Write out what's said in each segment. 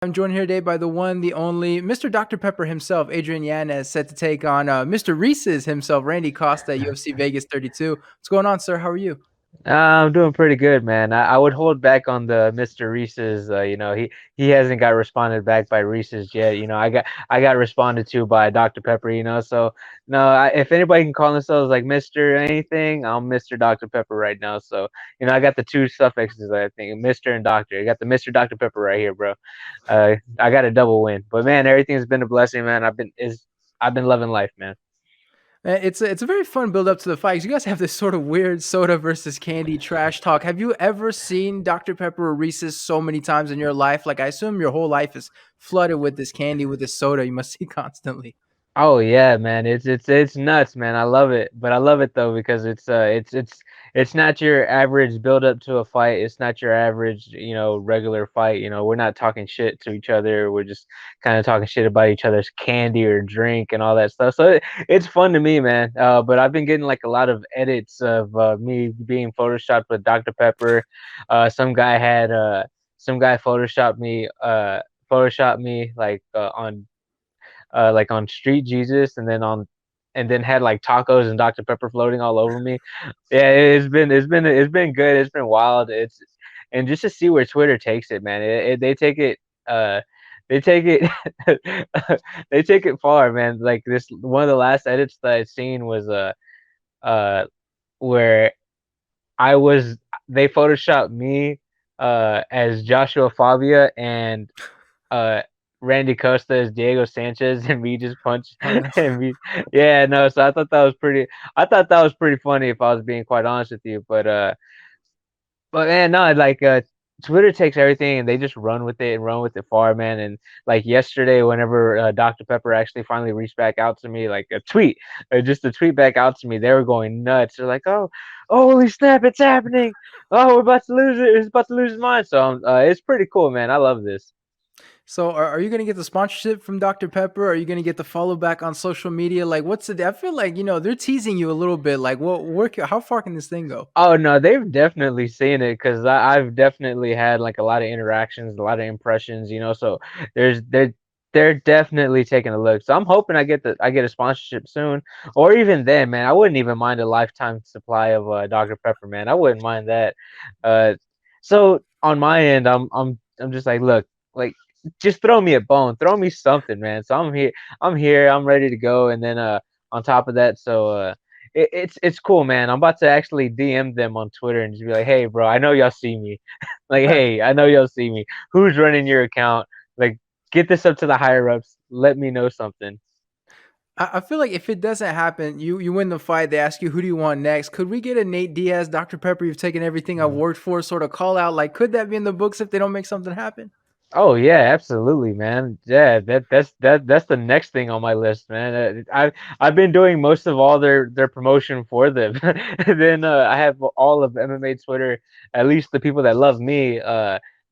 I'm joined here today by the one, the only Mr. Dr. Pepper himself, Adrian Yanez, set to take on Mr. Reese's himself, Randy Costa, at UFC Vegas 32. What's going on, sir? How are you? I'm doing pretty good, man. I would hold back on the Mr. Reese's. He hasn't got responded back by Reese's yet. I got responded to by Dr. Pepper. So no, if anybody can call themselves like Mr. anything, I'm Mr. Dr. Pepper right now. So I got the two suffixes. I think Mr. and Doctor. I got the Mr. Dr. Pepper right here, bro. I got a double win. But man, everything's been a blessing, man. I've been loving life, man. It's a very fun build up to the fight. 'Cause you guys have this sort of weird soda versus candy trash talk. Have you ever seen Dr. Pepper or Reese's so many times in your life? Like, I assume your whole life is flooded with this candy, with this soda you must see constantly. Oh yeah, man. It's nuts, man. I love it. But I love it though because it's not your average build up to a fight. It's not your average, regular fight. We're not talking shit to each other. We're just kind of talking shit about each other's candy or drink and all that stuff. So it's fun to me, man. But I've been getting like a lot of edits of me being photoshopped with Dr. Pepper. Some guy photoshopped me like on Street Jesus, and then had like tacos and Dr. Pepper floating all over me. Yeah, it's been good. It's been wild. And just to see where Twitter takes it, man. They take it they take it they take it far, man. Like this one of the last edits that I'd seen was uh where I was they photoshopped me as Joshua Fabia and uh Randy Costa as Diego Sanchez and me just punch Oh no. and me yeah, no, so I thought that was pretty funny if I was being quite honest with you. But man, no, like Twitter takes everything and they just run with it and run with it far, man. And like yesterday, whenever Dr. Pepper actually finally reached back out to me, like a tweet, just a tweet back out to me, they were going nuts. They're like, "Oh, holy snap, it's happening! Oh, we're about to lose it. It's about to lose his mind." So it's pretty cool, man. I love this. So are you gonna get the sponsorship from Dr. Pepper? Are you gonna get the follow back on social media? Like, what's the? I feel like they're teasing you a little bit. Like, how far can this thing go? Oh no, they've definitely seen it because I've definitely had like a lot of interactions, a lot of impressions, So there's they're definitely taking a look. So I'm hoping I get a sponsorship soon, or even then, man. I wouldn't even mind a lifetime supply of Dr. Pepper, man. I wouldn't mind that. Uh, so on my end, I'm just like, look, like just throw me a bone, throw me something, man. So I'm here, I'm ready to go, and then on top of that, it's cool, man. I'm about to actually DM them on Twitter and just be like, "Hey, bro, I know y'all see me. Like, hey, I know y'all see me. Who's running your account? Like, get this up to the higher ups. Let me know something." I feel like if it doesn't happen, you win the fight. They ask you who do you want next. Could we get a Nate Diaz, Dr. Pepper? You've taken everything I've Mhm. worked for, sort of call out. Like, could that be in the books if they don't make something happen? Oh yeah, absolutely, man. Yeah, that's the next thing on my list, man. I've been doing most of all their promotion for them. Then I have all of MMA Twitter, at least the people that love me,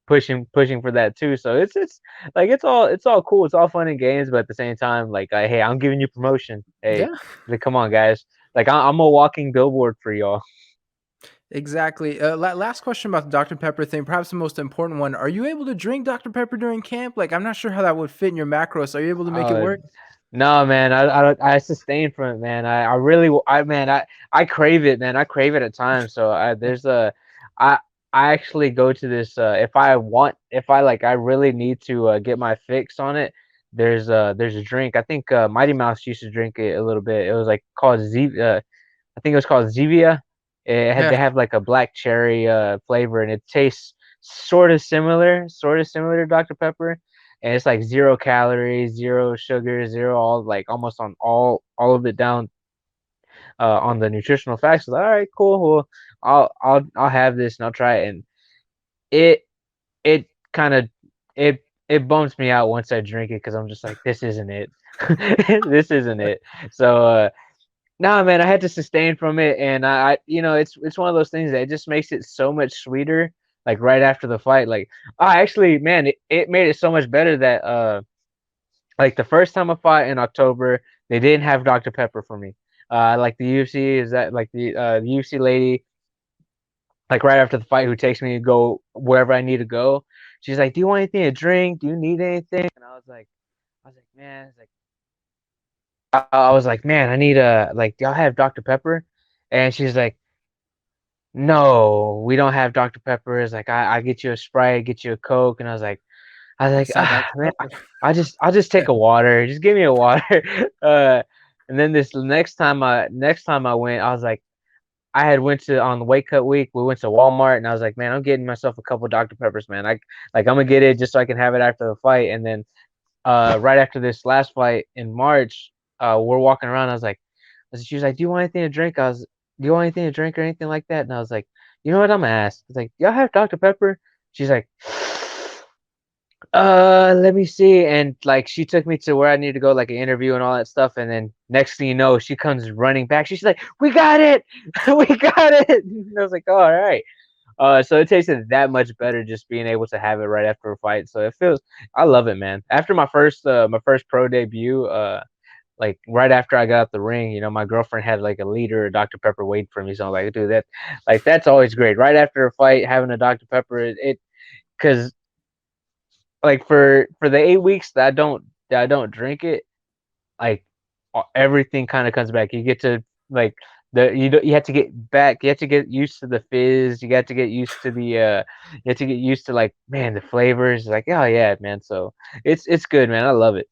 pushing for that too. So it's like it's all cool. It's all fun and games, but at the same time, like hey, I'm giving you promotion. Hey, Yeah. like come on, guys. Like I'm a walking billboard for y'all. Exactly. Last question about the Dr. Pepper thing, perhaps the most important one. Are you able to drink Dr. Pepper during camp? Like, I'm not sure how that would fit in your macros. Are you able to make it Uh, work? no, man, I sustain from it, man. I really, man, I crave it, man. I crave it at times. So I, I actually go to this, if I really need to get my fix on it, there's a drink. I think, Mighty Mouse used to drink it a little bit. It was like called I think it was called Zevia. They Yeah. have like a black cherry flavor, and it tastes sort of similar to Dr. Pepper. And it's like 0 calories, zero sugar, zero all like almost on all of it down on the nutritional facts. So, all right, cool. Well, I'll have this and I'll try it. And it it kind of it bumps me out once I drink it because I'm just like, this isn't it. This isn't it. So nah, man, I had to sustain from it, and it's one of those things that it just makes it so much sweeter. Like right after the fight, like actually, man, it made it so much better that like the first time I fought in October, they didn't have Dr. Pepper for me. Like the UFC is that like the UFC lady, like right after the fight, who takes me to go wherever I need to go. she's like, "Do you want anything to drink? Do you need anything?" And I was like, man, it's like I was like, man, I need a like, do y'all have Dr. Pepper? And she's like, no, we don't have Dr. Pepper. It's like I get you a Sprite, get you a Coke, and I was like, It's not ah, Dr. man, Pepper. I'll just take a water. Just give me a water. Uh, and then this next time I went, I was like, I had went to on the weight cut week. We went to Walmart, and I was like, man, I'm getting myself a couple Dr. Peppers, man. I'm gonna get it just so I can have it after the fight. And then right after this last fight in March, we're walking around. She was like, "Do you want anything to drink?" "Do you want anything to drink or anything like that?" And I was like, "You know what? I'm gonna ask." I was like, "Y'all have Dr. Pepper?" She's like, let me see." And like, she took me to where I need to go, like an interview and all that stuff. And then next thing you know, she comes running back. She's like, "We got it, we got it." And I was like, "Oh, all right." So it tasted that much better just being able to have it right after a fight. So I love it, man. After my first pro debut, like right after I got out the ring, my girlfriend had like a liter of Dr. Pepper waiting for me. So I'm like, dude, that's always great. Right after a fight, having a Dr. Pepper, because like for the 8 weeks that I don't drink it, like everything kind of comes back. You get to like you have to get back. You have to get used to the fizz. You got to get used to you have to get used to like, man, the flavors. Like, oh yeah, man. So it's good, man. I love it.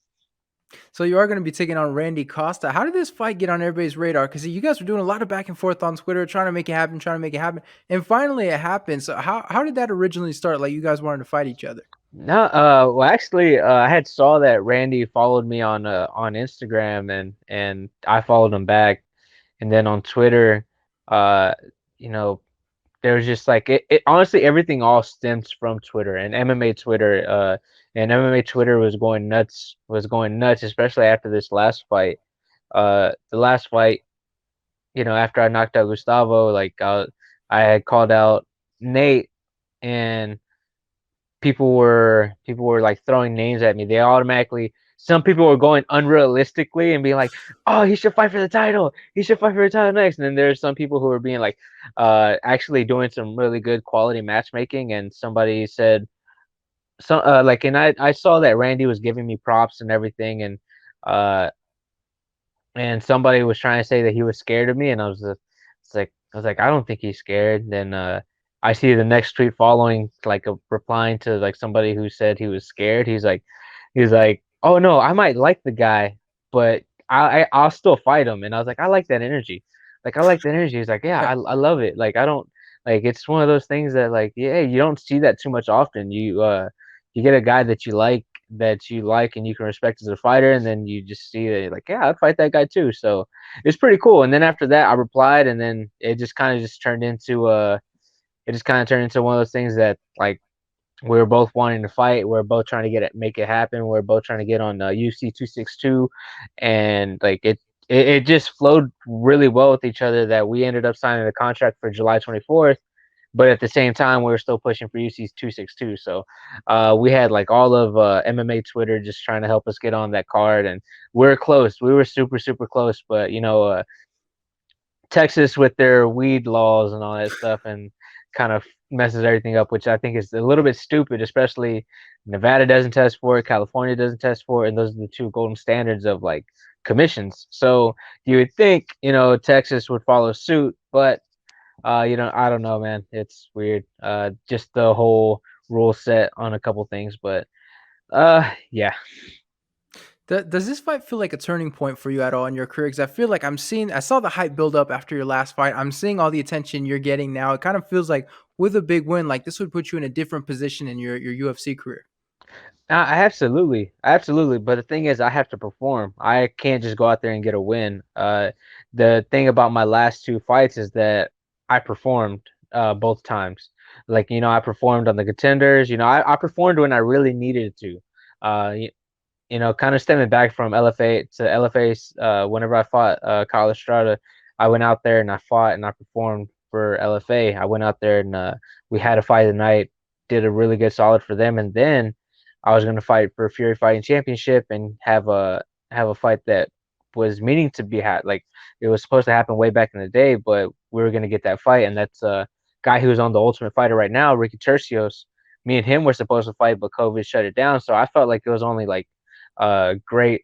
So you are going to be taking on Randy Costa. How did this fight get on everybody's radar? Because you guys were doing a lot of back and forth on Twitter, trying to make it happen, trying to make it happen, and finally it happened. So how did that originally start? Like you guys wanted to fight each other? No, well, actually, I had saw that Randy followed me on Instagram, and I followed him back, and then on Twitter, uh, you know, there was just like it honestly, everything all stems from Twitter and MMA Twitter. And MMA Twitter was going nuts, especially after this last fight. The last fight, after I knocked out Gustavo, like I had called out Nate, and people were like throwing names at me. They automatically Some people were going unrealistically and being like, "Oh, he should fight for the title. He should fight for the title next." And then there's some people who were being like, actually doing some really good quality matchmaking. And somebody said, and I saw that Randy was giving me props and everything, uh, and somebody was trying to say that he was scared of me, and I was like, I don't think he's scared. Then I see the next tweet following, like a replying to like somebody who said he was scared. He's like, oh no, I might like the guy, but I'll still fight him. And I was like, I like that energy. Like, I like that energy. He's like, yeah, I love it. Like, I don't like, it's one of those things that, like, yeah, you don't see that too much often. You get a guy that you like and you can respect as a fighter, and then you just see that you're like, yeah, I'd fight that guy too. So it's pretty cool. And then after that, I replied, and then it just kind of turned into one of those things that, like, we were both wanting to fight. We are both trying to make it happen. We are both trying to get on UFC 262, and like it just flowed really well with each other that we ended up signing a contract for July 24th. But at the same time, we were still pushing for UC 262. So we had like all of MMA Twitter just trying to help us get on that card, and we are close. We were super super close, but Texas with their weed laws and all that stuff, and kind of messes everything up, which I think is a little bit stupid. Especially Nevada doesn't test for it, California doesn't test for it, and those are the two golden standards of like commissions. So you would think Texas would follow suit, but I don't know, man. It's weird. Just the whole rule set on a couple things, but yeah. Does this fight feel like a turning point for you at all in your career? Because I feel like I saw the hype build up after your last fight. I'm seeing all the attention you're getting now. It kind of feels like with a big win, like this would put you in a different position in your UFC career. Absolutely. But the thing is, I have to perform. I can't just go out there and get a win. The thing about my last two fights is that I performed both times. Like, I performed on the contenders. I performed when I really needed to. Uh, kind of stemming back from LFA to LFA. Whenever I fought Kyle Estrada, I went out there and I fought and I performed for LFA. I went out there and we had a fight tonight, did a really good solid for them, and then I was going to fight for Fury Fighting Championship and have a fight that was meaning to be had. Like, it was supposed to happen way back in the day, but we were going to get that fight, and that's a guy who's on the Ultimate Fighter right now, Ricky Tercios. me and him were supposed to fight, but COVID shut it down. So I felt like it was only like great.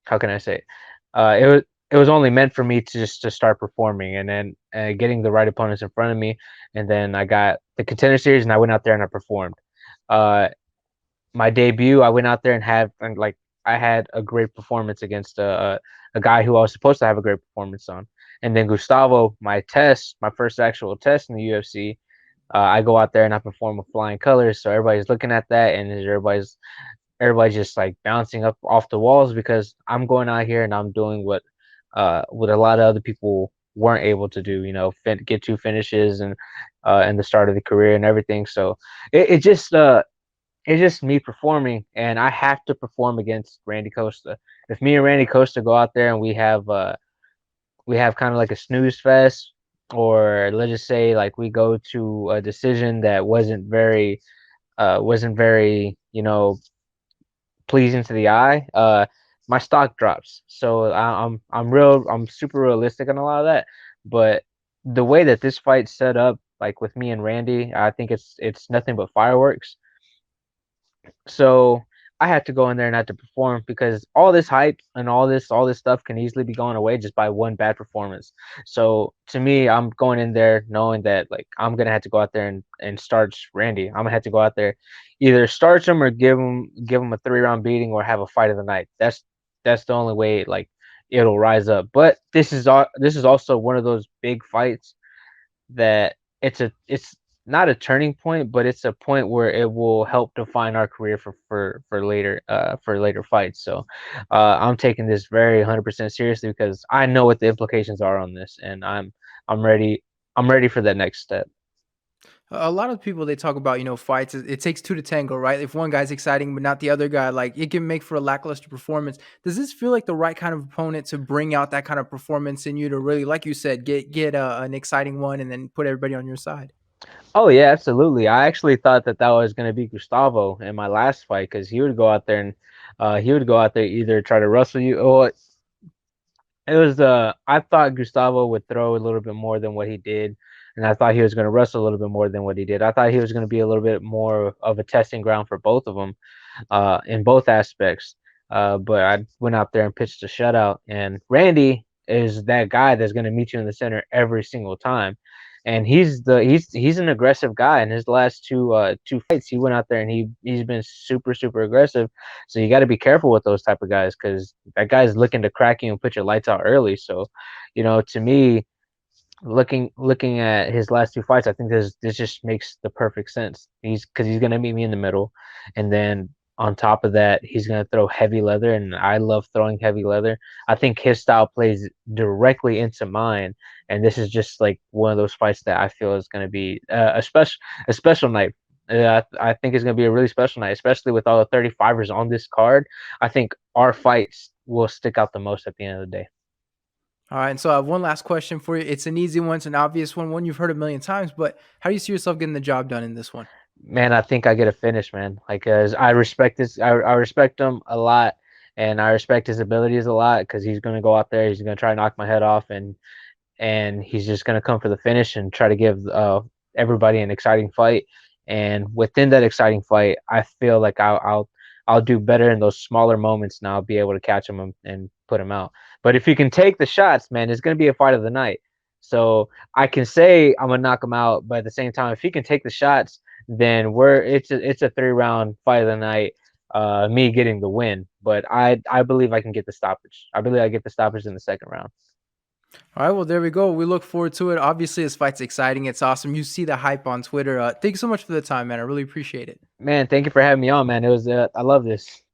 How can I say it? It was only meant for me to just to start performing and then getting the right opponents in front of me, and then I got the contender series and I went out there and I performed. Uh, my debut, I went out there and I had a great performance against a guy who I was supposed to have a great performance on. And then Gustavo, my first actual test in the UFC, I go out there and I perform with flying colors. So everybody's looking at that, and everybody's just like bouncing up off the walls because I'm going out here and I'm doing what a lot of other people weren't able to do. You know, get two finishes and the start of the career and everything. So it just it's just me performing, and I have to perform against Randy Costa. If me and Randy Costa go out there and we have kind of like a snooze fest, or let's just say like we go to a decision that wasn't very pleasing to the eye, my stock drops. So I'm super realistic on a lot of that. But the way that this fight's set up, like with me and Randy, I think it's nothing but fireworks. So I had to go in there and I had to perform because all this hype and all this stuff can easily be going away just by one bad performance. So to me, I'm going in there knowing that like I'm gonna have to go out there and starch Randy. I'm gonna have to go out there, either starch him or give him a 3 round beating or have a fight of the night. That's the only way like it'll rise up. But this is also one of those big fights that it's not a turning point, but it's a point where it will help define our career for later fights. So I'm taking this very 100% seriously because I know what the implications are on this, and I'm ready. I'm ready for that next step. A lot of people they talk about, fights. It takes two to tango, right? If one guy's exciting but not the other guy, like it can make for a lackluster performance. Does this feel like the right kind of opponent to bring out that kind of performance in you to really, like you said, get an exciting one and then put everybody on your side? Oh yeah, absolutely. I actually thought that was going to be Gustavo in my last fight because he would go out there and he would go out there either try to wrestle you or it was I thought Gustavo would throw a little bit more than what he did, and I thought he was going to wrestle a little bit more than what he did. I thought he was going to be a little bit more of a testing ground for both of them, in both aspects. But I went out there and pitched a shutout, and Randy is that guy that's going to meet you in the center every single time. And he's an aggressive guy. In his last two fights, he went out there and he's been super aggressive. So you got to be careful with those type of guys because that guy's looking to crack you and put your lights out early. So, to me, looking at his last two fights, I think this just makes the perfect sense. He's gonna meet me in the middle, and then on top of that, he's gonna throw heavy leather, and I love throwing heavy leather. I think his style plays directly into mine, and this is just like one of those fights that I feel is gonna be a special night. I think it's gonna be a really special night, especially with all the 35ers on this card. I think our fights will stick out the most at the end of the day. All right, and so I have one last question for you. It's an easy one, it's an obvious one you've heard a million times, but how do you see yourself getting the job done in this one? Man, I think I get a finish, man. Like, cause I respect this, I respect him a lot, and I respect his abilities a lot. Cause he's gonna go out there, he's gonna try to knock my head off, and he's just gonna come for the finish and try to give everybody an exciting fight. And within that exciting fight, I feel like I'll do better in those smaller moments, and I'll be able to catch him and put him out. But if you can take the shots, man, it's gonna be a fight of the night. So I can say I'm gonna knock him out, but at the same time, if he can take the shots, then it's a 3 round fight of the night. Me getting the win, but I believe I can get the stoppage. I believe I get the stoppage in the second round. All right, well, there we go. We look forward to it. Obviously, this fight's exciting. It's awesome. You see the hype on Twitter. Thanks so much for the time, man. I really appreciate it. Man, thank you for having me on, man. It was I love this.